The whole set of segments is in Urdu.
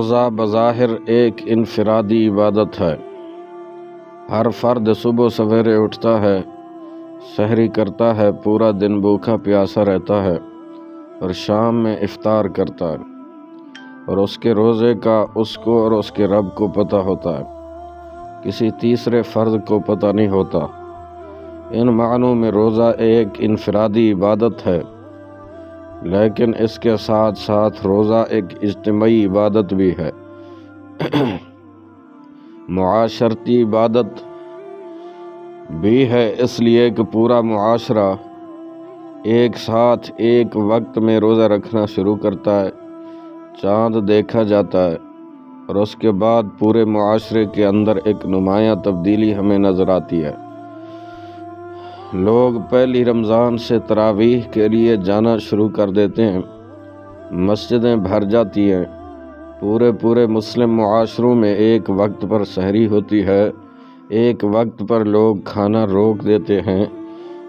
روزہ بظاہر ایک انفرادی عبادت ہے۔ ہر فرد صبح سویرے اٹھتا ہے، سحری کرتا ہے، پورا دن بھوکا پیاسا رہتا ہے اور شام میں افطار کرتا ہے، اور اس کے روزے کا اس کو اور اس کے رب کو پتہ ہوتا ہے، کسی تیسرے فرد کو پتہ نہیں ہوتا۔ ان معنوں میں روزہ ایک انفرادی عبادت ہے، لیکن اس کے ساتھ ساتھ روزہ ایک اجتماعی عبادت بھی ہے، معاشرتی عبادت بھی ہے، اس لیے کہ پورا معاشرہ ایک ساتھ ایک وقت میں روزہ رکھنا شروع کرتا ہے، چاند دیکھا جاتا ہے، اور اس کے بعد پورے معاشرے کے اندر ایک نمایاں تبدیلی ہمیں نظر آتی ہے۔ لوگ پہلی رمضان سے تراویح کے لیے جانا شروع کر دیتے ہیں، مسجدیں بھر جاتی ہیں، پورے مسلم معاشروں میں ایک وقت پر سحری ہوتی ہے، ایک وقت پر لوگ کھانا روک دیتے ہیں،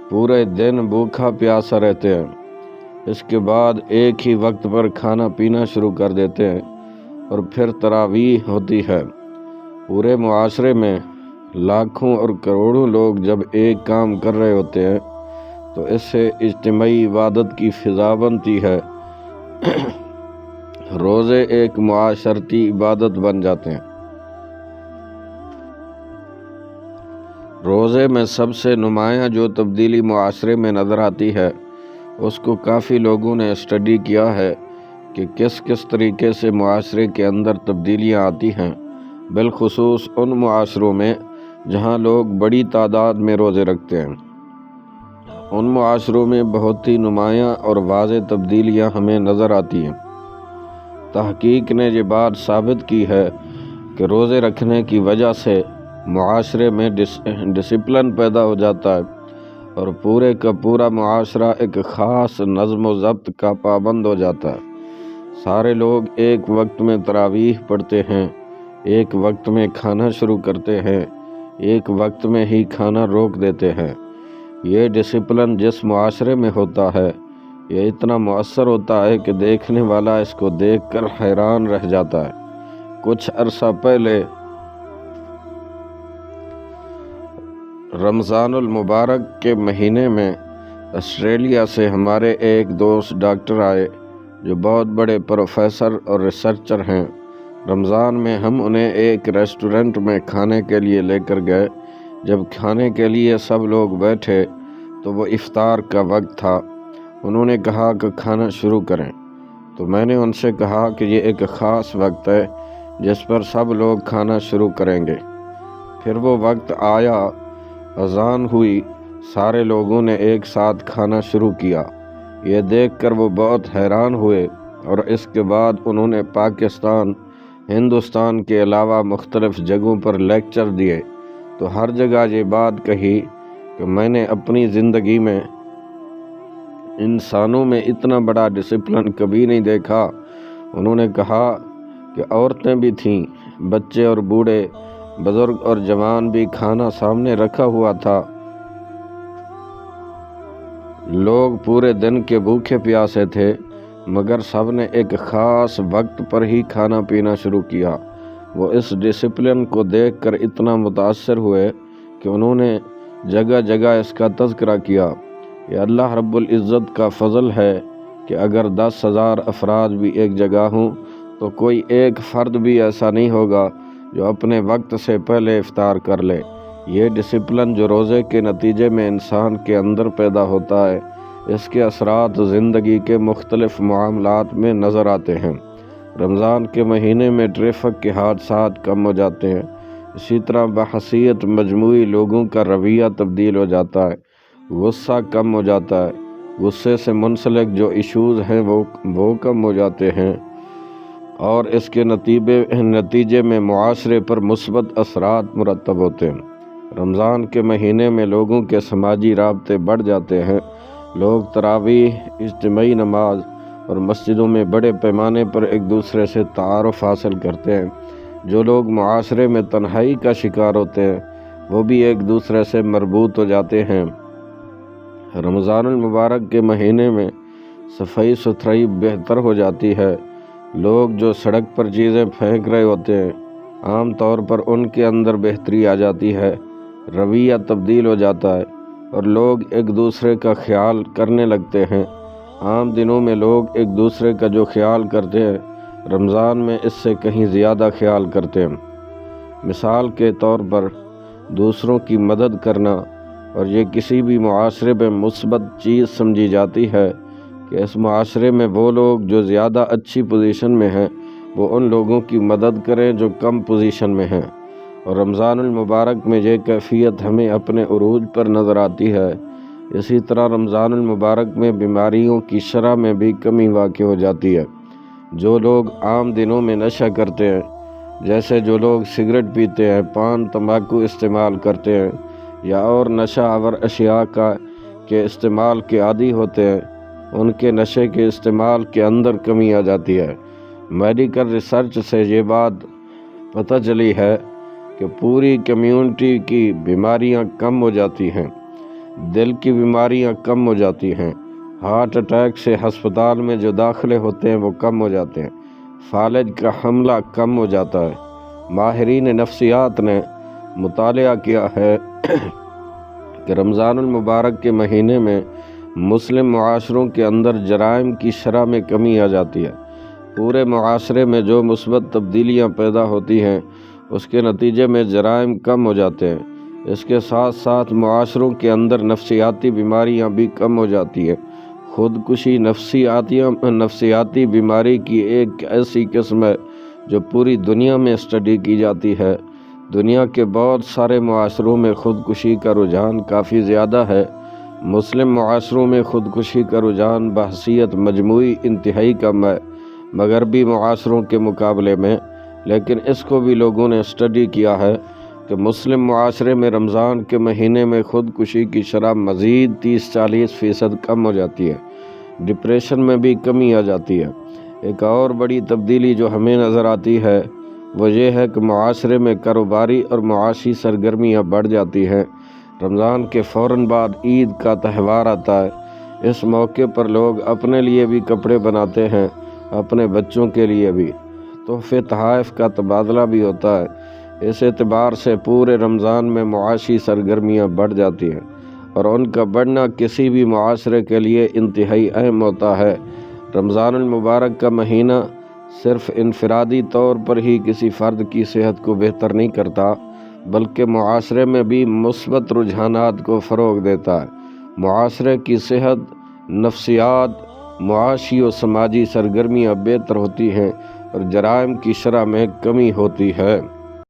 پورے دن بھوکا پیاسا رہتے ہیں، اس کے بعد ایک ہی وقت پر کھانا پینا شروع کر دیتے ہیں، اور پھر تراویح ہوتی ہے۔ پورے معاشرے میں لاکھوں اور کروڑوں لوگ جب ایک کام کر رہے ہوتے ہیں تو اس سے اجتماعی عبادت کی فضا بنتی ہے۔ روزے ایک معاشرتی عبادت بن جاتے ہیں۔ روزے میں سب سے نمایاں جو تبدیلی معاشرے میں نظر آتی ہے، اس کو کافی لوگوں نے اسٹڈی کیا ہے کہ کس طریقے سے معاشرے کے اندر تبدیلیاں آتی ہیں، بالخصوص ان معاشروں میں جہاں لوگ بڑی تعداد میں روزے رکھتے ہیں۔ ان معاشروں میں بہت ہی نمایاں اور واضح تبدیلیاں ہمیں نظر آتی ہیں۔ تحقیق نے یہ بات ثابت کی ہے کہ روزے رکھنے کی وجہ سے معاشرے میں ڈسپلن پیدا ہو جاتا ہے، اور پورے کا پورا معاشرہ ایک خاص نظم و ضبط کا پابند ہو جاتا ہے۔ سارے لوگ ایک وقت میں تراویح پڑھتے ہیں، ایک وقت میں کھانا شروع کرتے ہیں، ایک وقت میں ہی کھانا روک دیتے ہیں۔ یہ ڈسپلن جس معاشرے میں ہوتا ہے، یہ اتنا مؤثر ہوتا ہے کہ دیکھنے والا اس کو دیکھ کر حیران رہ جاتا ہے۔ کچھ عرصہ پہلے رمضان المبارک کے مہینے میں آسٹریلیا سے ہمارے ایک دوست ڈاکٹر آئے جو بہت بڑے پروفیسر اور ریسرچر ہیں۔ رمضان میں ہم انہیں ایک ریسٹورنٹ میں کھانے کے لیے لے کر گئے۔ جب کھانے کے لیے سب لوگ بیٹھے تو وہ افطار کا وقت تھا۔ انہوں نے کہا کہ کھانا شروع کریں، تو میں نے ان سے کہا کہ یہ ایک خاص وقت ہے جس پر سب لوگ کھانا شروع کریں گے۔ پھر وہ وقت آیا، اذان ہوئی، سارے لوگوں نے ایک ساتھ کھانا شروع کیا۔ یہ دیکھ کر وہ بہت حیران ہوئے، اور اس کے بعد انہوں نے پاکستان، ہندوستان کے علاوہ مختلف جگہوں پر لیکچر دیے، تو ہر جگہ یہ بات کہی کہ میں نے اپنی زندگی میں انسانوں میں اتنا بڑا ڈسپلن کبھی نہیں دیکھا۔ انہوں نے کہا کہ عورتیں بھی تھیں، بچے اور بوڑھے، بزرگ اور جوان بھی، کھانا سامنے رکھا ہوا تھا، لوگ پورے دن کے بھوکے پیاسے تھے، مگر سب نے ایک خاص وقت پر ہی کھانا پینا شروع کیا۔ وہ اس ڈسپلن کو دیکھ کر اتنا متاثر ہوئے کہ انہوں نے جگہ جگہ اس کا تذکرہ کیا۔ یہ اللہ رب العزت کا فضل ہے کہ اگر 10,000 افراد بھی ایک جگہ ہوں تو کوئی ایک فرد بھی ایسا نہیں ہوگا جو اپنے وقت سے پہلے افطار کر لے۔ یہ ڈسپلن جو روزے کے نتیجے میں انسان کے اندر پیدا ہوتا ہے، اس کے اثرات زندگی کے مختلف معاملات میں نظر آتے ہیں۔ رمضان کے مہینے میں ٹریفک کے حادثات کم ہو جاتے ہیں، اسی طرح بحیثیت مجموعی لوگوں کا رویہ تبدیل ہو جاتا ہے، غصہ کم ہو جاتا ہے، غصے سے منسلک جو ایشوز ہیں وہ کم ہو جاتے ہیں، اور اس کے نتیجے میں معاشرے پر مثبت اثرات مرتب ہوتے ہیں۔ رمضان کے مہینے میں لوگوں کے سماجی رابطے بڑھ جاتے ہیں، لوگ تراویح، اجتماعی نماز اور مسجدوں میں بڑے پیمانے پر ایک دوسرے سے تعارف حاصل کرتے ہیں۔ جو لوگ معاشرے میں تنہائی کا شکار ہوتے ہیں، وہ بھی ایک دوسرے سے مربوط ہو جاتے ہیں۔ رمضان المبارک کے مہینے میں صفائی ستھرائی بہتر ہو جاتی ہے، لوگ جو سڑک پر چیزیں پھینک رہے ہوتے ہیں عام طور پر ان کے اندر بہتری آ جاتی ہے، رویہ تبدیل ہو جاتا ہے اور لوگ ایک دوسرے کا خیال کرنے لگتے ہیں۔ عام دنوں میں لوگ ایک دوسرے کا جو خیال کرتے ہیں رمضان میں اس سے کہیں زیادہ خیال کرتے ہیں۔ مثال کے طور پر دوسروں کی مدد کرنا، اور یہ کسی بھی معاشرے میں مثبت چیز سمجھی جاتی ہے کہ اس معاشرے میں وہ لوگ جو زیادہ اچھی پوزیشن میں ہیں وہ ان لوگوں کی مدد کریں جو کم پوزیشن میں ہیں، اور رمضان المبارک میں یہ کیفیت ہمیں اپنے عروج پر نظر آتی ہے۔ اسی طرح رمضان المبارک میں بیماریوں کی شرح میں بھی کمی واقع ہو جاتی ہے۔ جو لوگ عام دنوں میں نشہ کرتے ہیں، جیسے جو لوگ سگریٹ پیتے ہیں، پان تمباکو استعمال کرتے ہیں یا اور نشہ آور اشیاء کے استعمال کے عادی ہوتے ہیں، ان کے نشے کے استعمال کے اندر کمی آ جاتی ہے۔ میڈیکل ریسرچ سے یہ بات پتہ چلی ہے کہ پوری کمیونٹی کی بیماریاں کم ہو جاتی ہیں، دل کی بیماریاں کم ہو جاتی ہیں، ہارٹ اٹیک سے ہسپتال میں جو داخلے ہوتے ہیں وہ کم ہو جاتے ہیں، فالج کا حملہ کم ہو جاتا ہے۔ ماہرین نفسیات نے مطالعہ کیا ہے کہ رمضان المبارک کے مہینے میں مسلم معاشروں کے اندر جرائم کی شرح میں کمی آ جاتی ہے۔ پورے معاشرے میں جو مثبت تبدیلیاں پیدا ہوتی ہیں اس کے نتیجے میں جرائم کم ہو جاتے ہیں۔ اس کے ساتھ ساتھ معاشروں کے اندر نفسیاتی بیماریاں بھی کم ہو جاتی ہیں۔ خودکشی نفسیاتی بیماری کی ایک ایسی قسم ہے جو پوری دنیا میں اسٹڈی کی جاتی ہے۔ دنیا کے بہت سارے معاشروں میں خودکشی کا رجحان کافی زیادہ ہے۔ مسلم معاشروں میں خودکشی کا رجحان بحیثیت مجموعی انتہائی کم ہے مغربی معاشروں کے مقابلے میں، لیکن اس کو بھی لوگوں نے اسٹڈی کیا ہے کہ مسلم معاشرے میں رمضان کے مہینے میں خودکشی کی شرح مزید 30-40% کم ہو جاتی ہے۔ ڈپریشن میں بھی کمی آ جاتی ہے۔ ایک اور بڑی تبدیلی جو ہمیں نظر آتی ہے وہ یہ ہے کہ معاشرے میں کاروباری اور معاشی سرگرمیاں بڑھ جاتی ہیں۔ رمضان کے فوراً بعد عید کا تہوار آتا ہے۔ اس موقع پر لوگ اپنے لیے بھی کپڑے بناتے ہیں، اپنے بچوں کے لیے بھی تحفے تحائف کا تبادلہ بھی ہوتا ہے۔ اس اعتبار سے پورے رمضان میں معاشی سرگرمیاں بڑھ جاتی ہیں اور ان کا بڑھنا کسی بھی معاشرے کے لیے انتہائی اہم ہوتا ہے۔ رمضان المبارک کا مہینہ صرف انفرادی طور پر ہی کسی فرد کی صحت کو بہتر نہیں کرتا، بلکہ معاشرے میں بھی مثبت رجحانات کو فروغ دیتا ہے۔ معاشرے کی صحت، نفسیات، معاشی و سماجی سرگرمیاں بہتر ہوتی ہیں اور جرائم کی شرح میں کمی ہوتی ہے۔